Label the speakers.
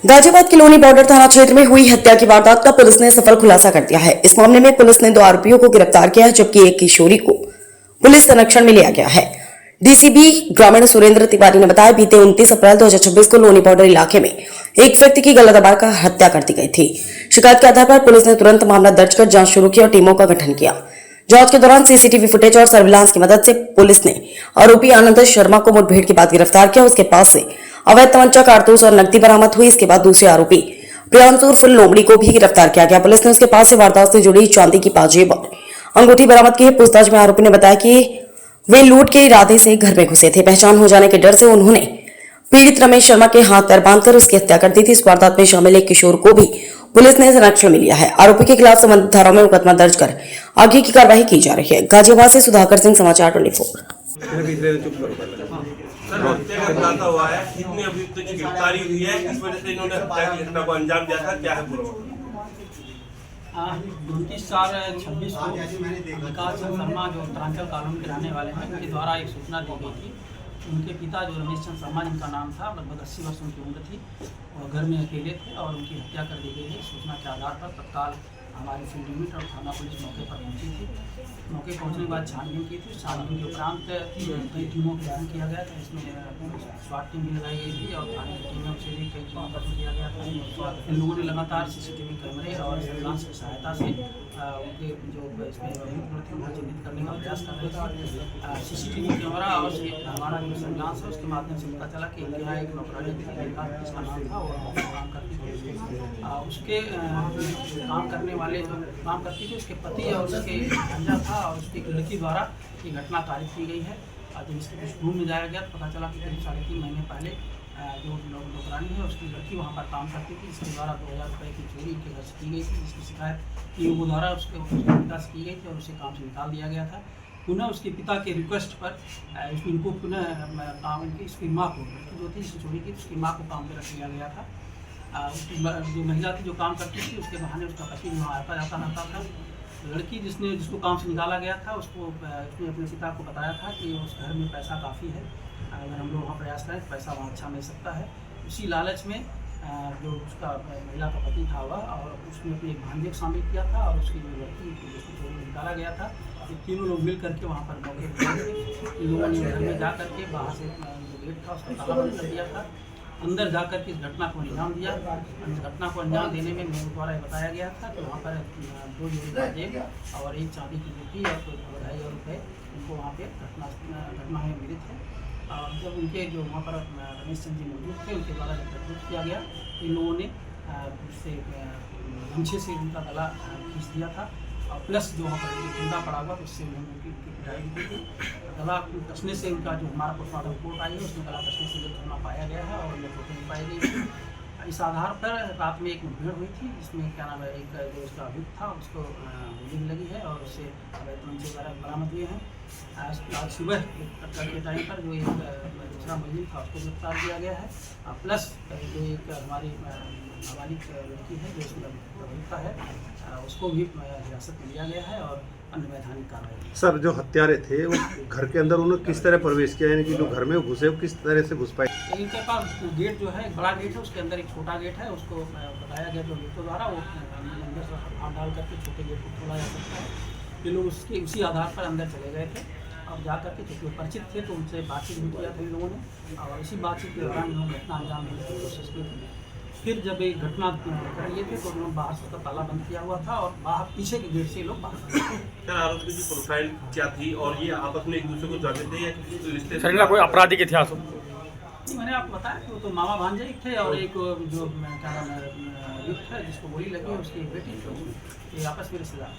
Speaker 1: गाजियाबाद के लोनी बॉर्डर थाना क्षेत्र में हुई हत्या की वारदात का पुलिस ने सफल खुलासा कर दिया है। इस मामले में पुलिस ने 2 आरोपियों को गिरफ्तार किया है, जबकि एक किशोरी को पुलिस संरक्षण में लिया गया है। डीसीपी ग्रामीण सुरेंद्र तिवारी ने बताया, बीते 29 अप्रैल 2026 को लोनी बॉर्डर इलाके में एक व्यक्ति की गला दबाकर हत्या कर दी गई थी। शिकायत के आधार पर पुलिस ने तुरंत मामला दर्ज कर जांच शुरू की और टीमों का गठन किया। जांच के दौरान सीसीटीवी फुटेज और सर्विलांस की मदद से पुलिस ने आरोपी आनंद शर्मा को मुठभेड़ के बाद गिरफ्तार किया। उसके पास से अवैध तमंचा, कारतूस और नकदी बरामद हुई। इसके बाद दूसरे आरोपी प्रियांशु उर्फ लोमड़ी को भी गिरफ्तार किया गया। पुलिस ने उसके पास से वारदात से जुड़ी चांदी की पाजेब और अंगूठी बरामद की है। पूछताछ में आरोपी ने बताया कि वे लूट के इरादे से घर में घुसे थे। पहचान हो जाने के डर से उन्होंने पीड़ित रमेश शर्मा के हाथ पैर बांधकर उसकी हत्या कर दी थी। इस वारदात में शामिल एक किशोर को भी पुलिस ने संरक्षण में लिया है। आरोपी के खिलाफ संबंधित धाराओं में मुकदमा दर्ज कर आगे की कार्रवाई की जा रही है। गाजियाबाद से सुधाकर सिंह, समाचार 24।
Speaker 2: सर, हत्या का खुलासा हुआ है, कितने अभियुक्त की गिरफ्तारी हुई है, किस वजह से इन्होंने हत्या की घटना को अंजाम दिया था, क्या है पूरा?
Speaker 3: 29/4/26 को विकास चंद शर्मा जो उत्तरांचल कॉलोनी के रहने वाले हैं, उनके द्वारा एक सूचना दी गई थी। उनके पिता जो रमेश चंद शर्मा जिनका नाम था, लगभग 80 वर्ष उनकी उम्र थी और घर में अकेले थे और उनकी हत्या कर दी गई है। सूचना के आधार पर तत्काल हमारी फील्ड यूनिट और थाना पुलिस मौके पर पहुंची थी। मौके पहुंचने के बाद छानबीन की थी। छानबीन के उपरांत कई टीमों का गठन किया गया था। इसमें स्वाट टीम भी लगाई गई थी और थाने की टीमों से भी कई टीमों का गठन किया गया था। इन लोगों ने लगातार सीसीटीवी कैमरे और सर्विलांस की सहायता से उनके जो इसमें अभियुक्त थे उनको चिन्हित करने का प्रयास कर रहे थे। सीसीटीवी कैमरा और हमारा जो सर्विलांस है उसके माध्यम से पता चला कि इनके यहाँ एक नौकरानी थी जिसका नाम था और काम करती थी। उसके काम करने वाले जो काम करती थी उसके पति और उसके भांजा था और उसकी एक लड़की द्वारा ये घटना तारीफ की गई है। जब इसके पुष्टभूमि में जाया गया तो पता चला कि करीब 3.5 महीने पहले जो नौकरानी है उसकी लड़की वहाँ पर काम करती थी। इसके द्वारा 2000 रुपये की चोरी उनके घर से की गई थी, जिसकी शिकायत पीओ द्वारा उसके पिता से की गई थी और उसे काम से निकाल दिया गया था। पुनः उसके पिता के रिक्वेस्ट पर इनको पुनः काम इसकी माँ को जो थी इस चोरी की उसकी माँ को काम पर रख लिया गया था। जो महिला थी जो काम करती थी उसके बहाने उसका पति वहाँ आता जाता रहता था। लड़की जिसको काम से निकाला गया था उसने अपने पिता को बताया था कि उस घर में पैसा काफ़ी है, अगर हम लोग वहाँ प्रयास करें तो पैसा वहाँ अच्छा मिल सकता है। उसी लालच में जो उसका महिला का पति था वह और उसने अपने एक भांजे को शामिल किया था और उसकी जो लड़की जिसको चोरी में निकाला गया था, ये तीनों लोग मिल करके वहाँ पर मौके पर इन लोगों ने घर में जा करके बाहर से जो गेट था उसका ताला बंद कर दिया था। अंदर जाकर के इस घटना को अंजाम दिया। इस घटना को अंजाम देने में मेरे द्वारा बताया गया था कि वहाँ पर 2 जोड़ी बाजेब और एक चांदी की अंगूठी और कुछ 2,500 रुपये उनको वहाँ पे घटना में मिलित है। और जब उनके जो वहाँ पर रमेश चंद जी मौजूद थे उनके द्वारा जब प्रस्तुत किया गया इन लोगों ने उससे गमछे से उनका गला खींच दिया था और प्लस जो वहाँ पर ठंडा पड़ा हुआ उससे उन्होंने उनकी पिटाई की थी। गला कसने से उनका जो हमारा पोस्टमार्टम रिपोर्ट आई है उसमें गला कसने से घटना पाया गया है और फोटो भी पाई गई है। इस आधार पर रात में एक मुठभेड़ हुई थी जिसमें क्या नाम है एक जो उसका अभियुक्त था उसको गोली लगी है और उससे तमंचे वगैरह बरामद हुए हैं। आज सुबह के टाइम पर जो एक दूसरा मुलजिम था उसको गिरफ्तार किया गया है। प्लस जो एक हमारी नाबालिग लड़की है जो उसका अभियुक्त है उसको भी हिरासत में लिया गया है और अन्य वैधानिक कार्रवाई।
Speaker 4: सर, जो हत्यारे थे वो घर के अंदर उन्होंने किस तरह प्रवेश किया, यानी कि जो घर में घुसे वो किस तरह से घुस पाए?
Speaker 3: इनके पास गेट जो है एक बड़ा गेट है, उसके अंदर एक छोटा गेट है। उसको बताया गया जो अभियुक्तों द्वारा वो अंदर से हाथ डाल करके छोटे गेट को खोला जा सकता है। ये लोग उसी आधार पर अंदर चले गए थे और जा करके चूँकि परिचित थे तो उनसे बातचीत भी किया था इन लोगों ने और इसी बातचीत के दौरान इन्होंने घटना अंजाम देने की कोशिश की थी। फिर जब एक घटना कर लिए थे तो उन्होंने बाहर से उसका ताला बंद किया हुआ था और बाहर पीछे के गेट से लोग बाहर।
Speaker 2: सर, आरोपी की प्रोफाइल क्या थी और ये आपस में एक दूसरे को जानते थे या किसी रिश्ते?
Speaker 5: सर, इनका कोई आपराधिक इतिहास हो?
Speaker 3: मैंने आपको बताया कि वो तो मामा भांजे एक थे और एक जो क्या नाम है युक्त है जिसको गोली लगी है उसकी एक बेटी, तो ये आपस में रिश्तेदार।